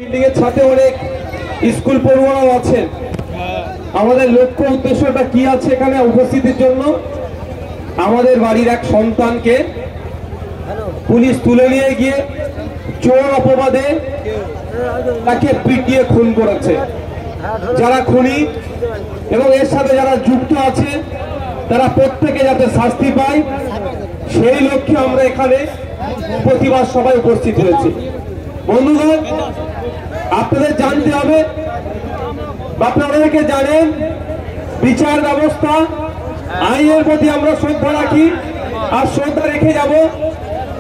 Building এর ছাদে অনেক স্কুল পড়ুয়ারাও আছেন। আমাদের লক্ষ্য উদ্দেশ্যটা কি আছে এখানে উপস্থিতির জন্য? আমাদের বাড়ির এক সন্তানকে পুলিশ তুলে নিয়ে গিয়ে চোর অপবাদে তাকে পিটিয়ে খুন করেছে। যারা খুনি এবং এর সাথে যারা যুক্ত আছে তারা প্রত্যেকে যাতে শাস্তি পায় সেই লক্ষ্যে আমরা এখানে প্রতিবাদ সভায় উপস্থিত হয়েছি। বন্ধুগণ, আপনাদের জানতে হবে, আপনাদেরকে জানেন, বিচার ব্যবস্থা আইনের প্রতি আমরা শ্রদ্ধা রাখি আর শ্রদ্ধা রেখে যাব।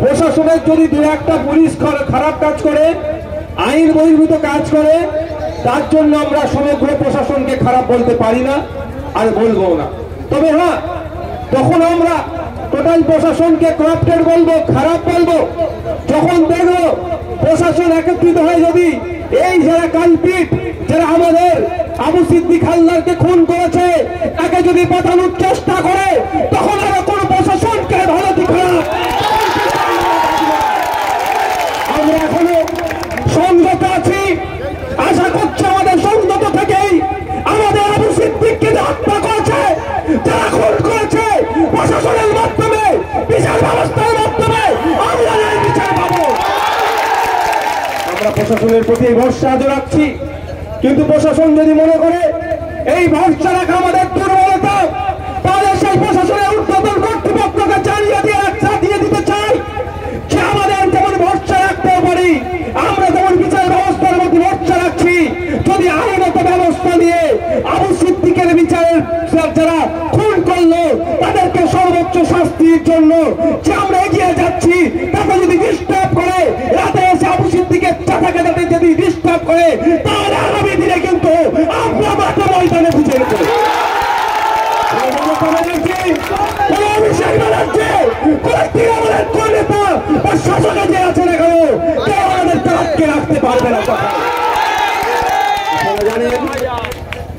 প্রশাসনের যদি দু একটা পুলিশ খারাপ কাজ করে, আইন বহির্ভূত কাজ করে, তার জন্য আমরা সমগ্র প্রশাসনকে খারাপ বলতে পারি না আর বলবো না। তবে হ্যাঁ, তখন আমরা টোটাল প্রশাসনকে করাপ্টেড বলবো, খারাপ বলবো যখন দেখবো প্রশাসন একত্রিত হয় যদি এই যারা কালপিট, যারা আমাদের আবু সিদ্দিক হালদারকে খুন করেছে তাকে যদি পাঠানোর চেষ্টা করে, তখন আর কোন প্রশাসনকে ভালো কি খারাপ আমরা এখনো সংযত আছি। আশা করছি আমাদের সংযত থেকেই আমাদের আবু সিদ্দিককে হত্যা করেছে, যারা খুন করেছে, প্রশাসনের মাধ্যমে, বিচার ব্যবস্থার মাধ্যমে আমরা এই বিচার পাবো। আমরা প্রশাসনের প্রতি ভরসা রাখছি, কিন্তু প্রশাসন যদি মনে করে এই ভরসা রাখা আমাদের দুর্বলতা, তাহলে সেই প্রশাসনের ঊর্ধ্বতন কর্তৃপক্ষকে জানিয়ে দিয়ে দিতে চাই যে আমাদের যেমন ভরসা রাখতেও পারি, আমরা যেমন বিচার ব্যবস্থার মধ্যে ভরসা রাখছি, যদি আইনত ব্যবস্থা নিয়ে আবু সিদ্দিকের বিচারের যারা খুন করলো তাদেরকে সর্বোচ্চ শাস্তির জন্য যে আমরা এগিয়ে যাচ্ছি, তাকে যদি ডিস্টার্ব করে, রাতে এসে আবু সিদ্দিকের চাটাকে যদি ডিস্টার্ব করে, তাহলে আগামী দিনে কিন্তু আমরা মাঠে ময়দানে বুঝে নেব।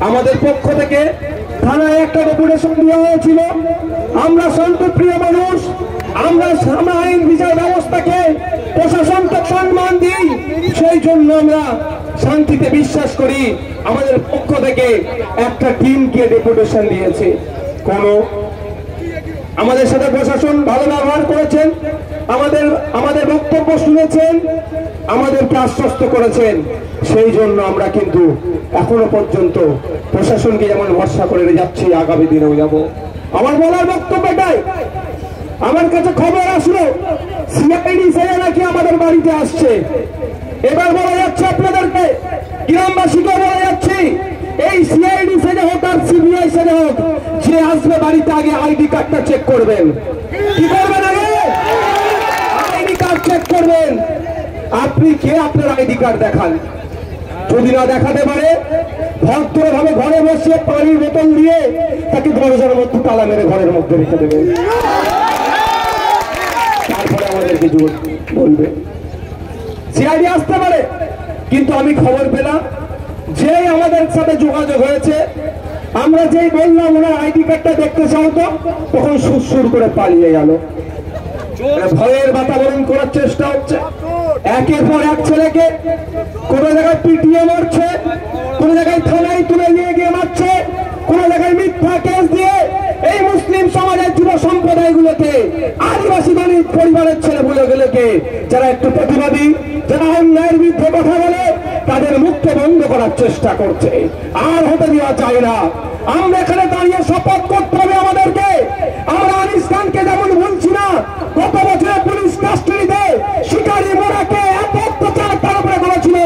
আমাদের পক্ষ থেকে থানায় একটা ডেপুটেশন দেওয়া হয়েছিল। আমরা শান্তপ্রিয় মানুষ, আমরা আইন বিচার ব্যবস্থাকে, প্রশাসনকে সম্মান দিই, সেই জন্য আমরা শান্তিতে বিশ্বাস করি। আমাদের পক্ষ থেকে একটা টিমকে ডেপুটেশন দিয়েছে। আমাদের সাথে প্রশাসন ভালো ব্যবহার করেছেন, আমাদের বক্তব্য শুনেছেন, আমাদেরকে আশ্বস্ত করেছেন। সেই জন্য আমরা কিন্তু এখনো পর্যন্ত প্রশাসনকে যেমন ভরসা করে যাচ্ছি, আগামী দিনেও যাব। আমার বলার বক্তব্য এটাই। আমার কাছে খবর আসলো সিআইডি সেনা নাকি আমাদের বাড়িতে আসছে। এবার বলা যাচ্ছে আপনাদেরকে, গ্রামবাসীকে বলা যাচ্ছে, এই সিআইডি সেনা হোক আর সিবিআই সেনা হোক, যে আসবে বাড়িতে আগে আইডি কার্ডটা চেক করবেন। কি করবেন? আগে আইডি কার্ড চেক করবেন। আপনি কে? আপনার আইডি কার্ড দেখান। যদি না দেখাতে পারে, ভদ্রভাবে ঘরে বসে পানির বোতল দিয়ে তাকে দরজার মধ্যে তালা মেরে ঘরের মধ্যে রেখে দেবে। তারপরে আমাদের কিছু বলবে। সিআইডি আসতে পারে, কিন্তু আমি খবর পেলাম যে আমাদের সাথে যোগাযোগ হয়েছে, আমরা যেই বললাম ওনার আইডি কার্ডটা দেখতে চাও তো, তখন সুর করে পালিয়ে গেল। ভয়ের বাতাবরণ করার চেষ্টা হচ্ছে। একের পর এক ছেলেকে কোন জায়গায় পিটিয়ে মারছে, কোন জায়গায় থানায় তুলে নিয়ে গিয়ে মারছে, কোন জায়গায় মিথ্যা কেস দিয়ে এই মুসলিম সমাজের যুব সম্প্রদায়গুলোকে, আদিবাসী দলিত পরিবারের ছেলেগুলোকে, যারা একটু প্রতিবাদী, যারা অন্যায়ের বিরুদ্ধে কথা বলে, তাদের মুখকে বন্ধ করার চেষ্টা করছে। আর হতে দেওয়া যায় না। আমরা এখানে দাঁড়িয়ে শপথ করতে হবে আমাদেরকে। আমরা আনিস খানকে যেমন বলছি না, গত বছরে পুলিশ কাস্টডিতে শিকারি মোড়াকে এত অত্যাচার তার উপরে করেছিল,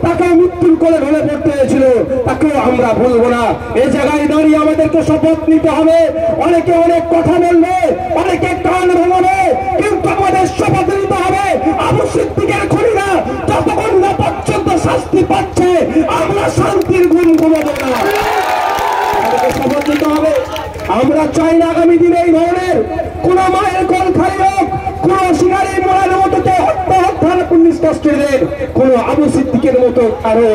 তাকে মৃত্যুর কোলে ঢলে পড়তে হয়েছিল, তাকেও আমরা ভুলবো না। এই জায়গায় দাঁড়িয়ে আমাদেরকে শপথ নিতে হবে। অনেকে অনেক কথা বলবে, অনেকে কান ভাঙাবে, কিন্তু আমাদের শপথ নিতে হবে আবু সিদ্দিকের খুনিরা যতক্ষণ না পর্যন্ত শাস্তি পাচ্ছে, আমরা শান্তির গুণ ঘুমাবো না। শপথ নিতে হবে। আমরা চাই না আগামী দিনে এই ধরনের কোন মায়ের কোল খালি হোক, কোন শিকারি মোড়ার মতো হত্যা পুলিশ কাস্টডিদের কোন আবু সিদ্দিকের মতো আরো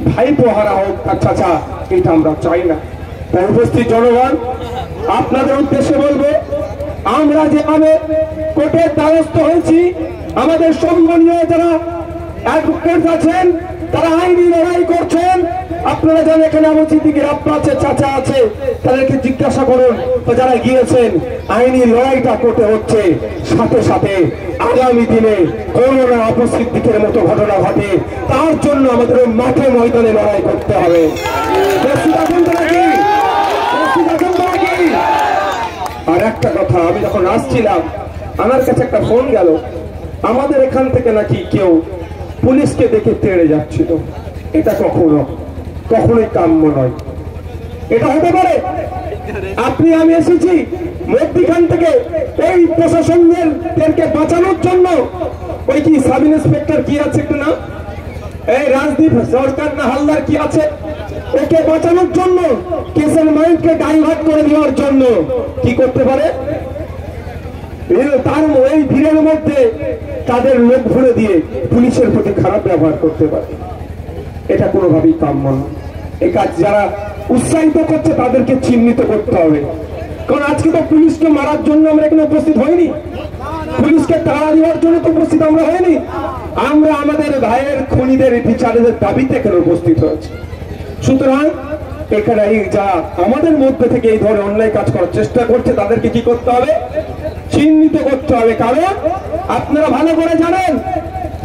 ভাইপো হারা হোক তার চাচা, এটা আমরা চাই না। তাই উপস্থিত জনগণ, আপনাদের উদ্দেশ্যে বলবো, আমরা যেভাবে কোর্টের দ্বারস্থ হয়েছি, আমাদের সম্মানীয় যারা অ্যাডভোকেট আছেন, তারা আইনি লড়াই করছেন। আপনারা জানেন এখানে আবু সিদ্দিকের আব্বা আছে, চাচা আছে, তাদেরকে জিজ্ঞাসা করুন। তো যারা গিয়েছেন আইনি লড়াইটা করতে হচ্ছে, সাথে সাথে আগামী দিনে কোনো না আবু সিদ্দিকের মতো ঘটনা ঘটে তার জন্য আমাদের মাঠে ময়দানে লড়াই করতে হবে। আর একটা কথা, আমি যখন আসছিলাম আমার কাছে একটা ফোন গেল, আমাদের এখান থেকে নাকি কেউ পুলিশকে দেখে তেড়ে যাচ্ছিল। এটা কখনোই কাম্য নয়। এটা হতে পারে আপনি আমি এসেছি মধ্যখান থেকে এই প্রশাসনদেরকে বাঁচানোর জন্য। ওই কি সাব ইন্সপেক্টর কি আছে একটু না, এই রাজদীপ সরকার না হালদার কি আছে, ওকে বাঁচানোর জন্য, কেসের মাইন্ডকে ডাইভার্ট করে দেওয়ার জন্য কি করতে পারে, তার এই ভিড়ের মধ্যে তাদের লোক ভরে দিয়ে পুলিশের প্রতি খারাপ ব্যবহার করতে পারে। এটা কোনোভাবেই কাম্য নয়। এই কাজ যারা উৎসাহিত করছে তাদেরকে চিহ্নিত করতে হবে। কারণ আজকে তো পুলিশকে মারার জন্য আমরা এখানে উপস্থিত হইনি, পুলিশকে তাড়া দেওয়ার জন্য তো উপস্থিত আমরা হইনি। আমরা আমাদের ভাইয়ের খুনিদের বিচারের দাবিতে এখানে উপস্থিত হয়েছি। সুতরাং এখানে যা আমাদের মধ্যে থেকে এই ধরনের অন্যায় কাজ করার চেষ্টা করছে তাদেরকে কি করতে হবে, চিহ্নিত করতে হবে। কারণ আপনারা ভালো করে জানেন,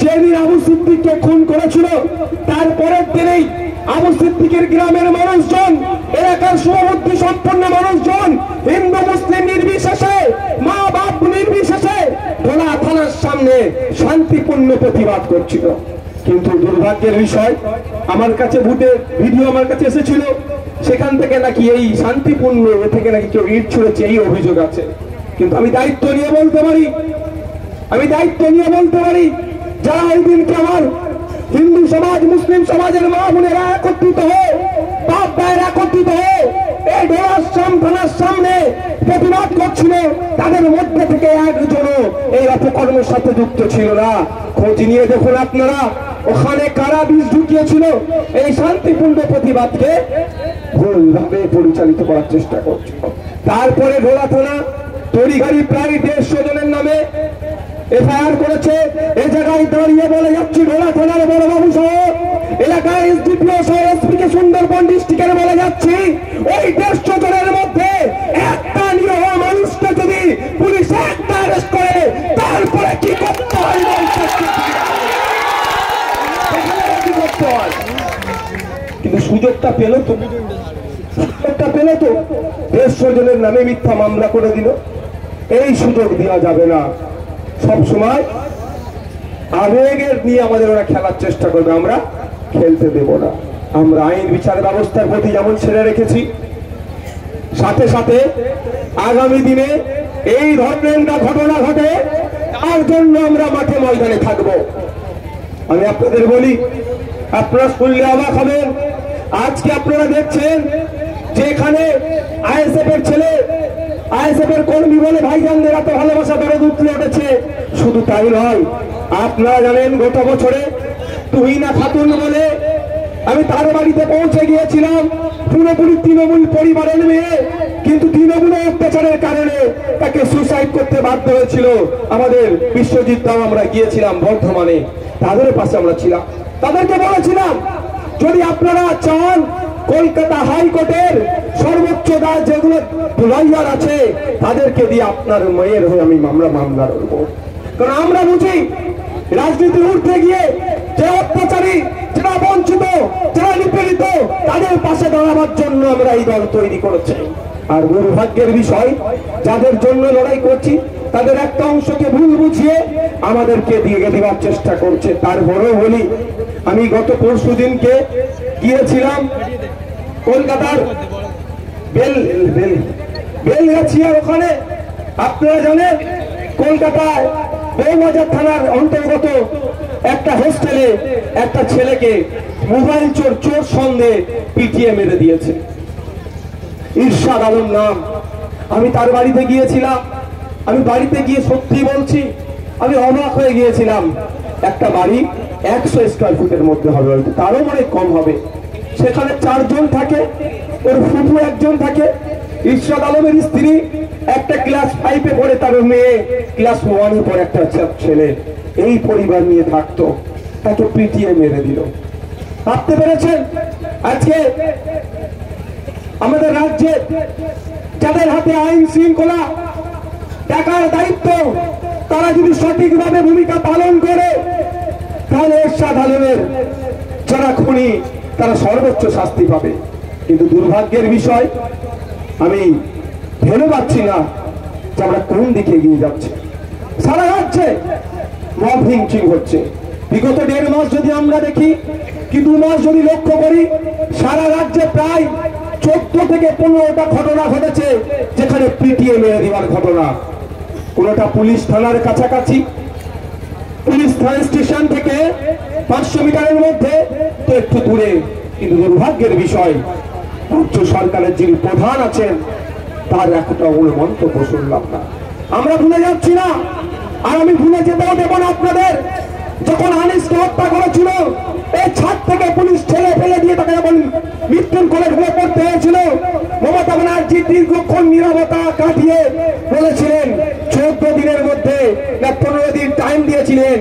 যেদিন আবু সিদ্দিককে খুন করেছিল তারপরের দিনেই আবু সিদ্দিকের গ্রামের মানুষজন, এলাকার শুভবুদ্ধি সম্পন্ন মানুষজন, হিন্দু মুসলিম নির্বিশেষে, মা বাপ নির্বিশেষে ভোলা থানার সামনে শান্তিপূর্ণ প্রতিবাদ করছিল। কিন্তু দুর্ভাগ্যের বিষয়, আমার কাছে ভিডিও আমার কাছে এসেছিল, সেখান থেকে নাকি এই শান্তিপূর্ণ থেকে নাকি কেউ ইট ছুঁড়েছে এই অভিযোগ আছে। কিন্তু আমি দায়িত্ব নিয়ে বলতে পারি, যারা এই দিনকে আমার হিন্দু সমাজ, মুসলিম সমাজের মা বোনেরা একত্রিত হয়ে, বাপ ভাইয়ের একত্রিত হয়ে এই থানার সামনে প্রতিবাদ করছিল, তাদের মধ্যে থেকে একজনও এই অপকর্মের সাথে যুক্ত ছিল না। খোঁজ নিয়ে দেখুন আপনারা, ওখানে কারা বীজ ঢুকিয়েছিল এই শান্তিপূর্ণ প্রতিবাদকে ভুলভাবে পরিচালিত করার চেষ্টা করছিল। তারপরে ভোলা থানা তড়িঘড়ি প্রায় 150 জনের নামে এফআইআর করেছে। এই জায়গায় দাঁড়িয়ে বলে যাচ্ছি, ভোলা থানার বড়বাবু সহ এলাকায় এসডিপিও সহ এসপিকে সুন্দরবন ডিস্ট্রিক্টের বলে যাচ্ছি, ওই 150 জনের মধ্যে একটা নিরীহ মানুষকে যদি পুলিশ একটা অ্যারেস্ট করে তারপরে কি করতে হয়, কিন্তু সুযোগটা পেল তো 150 জনের নামে মিথ্যা মামলা করে দিল। এই সুযোগ দেওয়া যাবে না। সব সময় আবেগের নিয়ে আমাদের ওরা খেলার চেষ্টা করবে, আমরা খেলতে দেব না। আমরা আইন বিচার ব্যবস্থার প্রতি যেমন ছেড়ে রেখেছি, সাথে সাথে আগামী দিনে এই ধরনের ঘটনা ঘটে তার জন্য আমরা মাঠে ময়দানে থাকবো। আমি আপনাদের বলি, আপনারা শুনলে অবাক হবেন, আজকে আপনারা দেখছেন যে এখানে আইএসএফ এর ছেলে, আইএসএফ এর কর্মী বলে ভাইজানদের এত ভালোবাসা দরদ উঠলে উঠেছে। শুধু তাই নয়, আপনারা জানেন গত বছরে তুহিনা খাতুন বলে আমি তার বাড়িতে পৌঁছে গিয়েছিলাম, পুরোপুরি তৃণমূল পরিবারের মেয়ে, কিন্তু তৃণমূলের অত্যাচারের কারণে তাকে সুসাইড করতে বাধ্য হয়েছিল। আমাদের বিশ্বজিৎ দাও আমরা গিয়েছিলাম বর্ধমানে, তাদের পাশে আমরা ছিলাম, তাদেরকে বলেছিলাম যদি আপনারা চান কলকাতা হাইকোর্টের সর্বোচ্চ দায় যেগুলো লয়ার আছে তাদেরকে দিয়ে আপনার মেয়ের হয়ে আমি মামলা করব। কারণ আমরা বুঝি রাজনীতি উঠতে গিয়ে যারা অত্যাচারী, যারা বঞ্চিত, যারা নিপীড়িত তাদের পাশে দাঁড়াবার জন্য আমরা এই দল তৈরি করেছি। আর দুর্ভাগ্যের বিষয়, যাদের জন্য লড়াই করছি তাদের একটা অংশকে ভুল বুঝিয়ে আমাদেরকে দিয়ে দেওয়ার চেষ্টা করছে। তারপরেও বলি, আমি গত পরশু দিনকে গিয়েছিলাম কলকাতার বেলগাছিয়ার ওখানে। আপনারা জানেন কলকাতায় বউবাজার থানার অন্তর্গত একটা হোস্টেলে একটা ছেলেকে মোবাইল চোর সন্দেহে পিটিয়ে মেরে দিয়েছে। ইরশাদ আলম নাম। আমি তার বাড়িতে গিয়েছিলাম, আমি বাড়িতে গিয়ে সত্যি বলছি আমি অবাক হয়ে গিয়েছিলাম। একটা বাড়ি 100 স্কোয়ার ফুটের মধ্যে হবে, তারও অনেক কম হবে। সেখানে 4 জন থাকে, ওর ফুফু 1 জন থাকে, ইরশাদ আলমের স্ত্রী, একটা ক্লাস 5-এ পড়ে, তার মেয়ে ক্লাস 1-এ পড়ে, একটা ছেলে। এই পরিবার নিয়ে থাকতো। তাকে পিটিয়ে মেরে দিল। ভাবতে পেরেছেন আজকে আমাদের রাজ্যে যাদের হাতে আইন শৃঙ্খলা দেখার দায়িত্ব, তারা যদি সঠিকভাবে ভূমিকা পালন করে তাহলে এরশাদ আলমের যারা খুনি তারা সর্বোচ্চ শাস্তি পাবে। কিন্তু দুর্ভাগ্যের বিষয়, আমি ভেবে পাচ্ছি না যে আমরা কোন দিকে এগিয়ে যাচ্ছি। সারা রাজ্যে মব লিঞ্চিং হচ্ছে। বিগত 1.5 মাস যদি আমরা দেখি, কি 2 মাস যদি লক্ষ্য করি, সারা রাজ্যে প্রায় 14 থেকে 15টা ঘটনা ঘটেছে যেখানে পিটিয়ে মেরে দেওয়ার ঘটনা। কোনটা পুলিশ থানার কাছাকাছি, পুলিশ থানা স্টেশন থেকে 500 মিটারের মধ্যে, তো একটু দূরে। কিন্তু দুর্ভাগ্যের বিষয়, রাজ্য সরকারের যিনি প্রধান আছেন তার একটা মন্তব্য শুনলাম না। আমরা ভুলে যাচ্ছি না, আর আমি ভুলে যেতেও দেব না আপনাদের। যখন আনিসকে হত্যা করেছিল, এই ছাদ থেকে পুলিশ ছেলে ফেলে দিয়ে তাকে যখন মৃত্যুর কোলে ঢুকে পড়তে হয়েছিল, মমতা ব্যানার্জি দীর্ঘক্ষণ নীরবতা কাটিয়ে বলেছিলেন 14 দিনের মধ্যে না 15 দিন টাইম দিয়েছিলেন।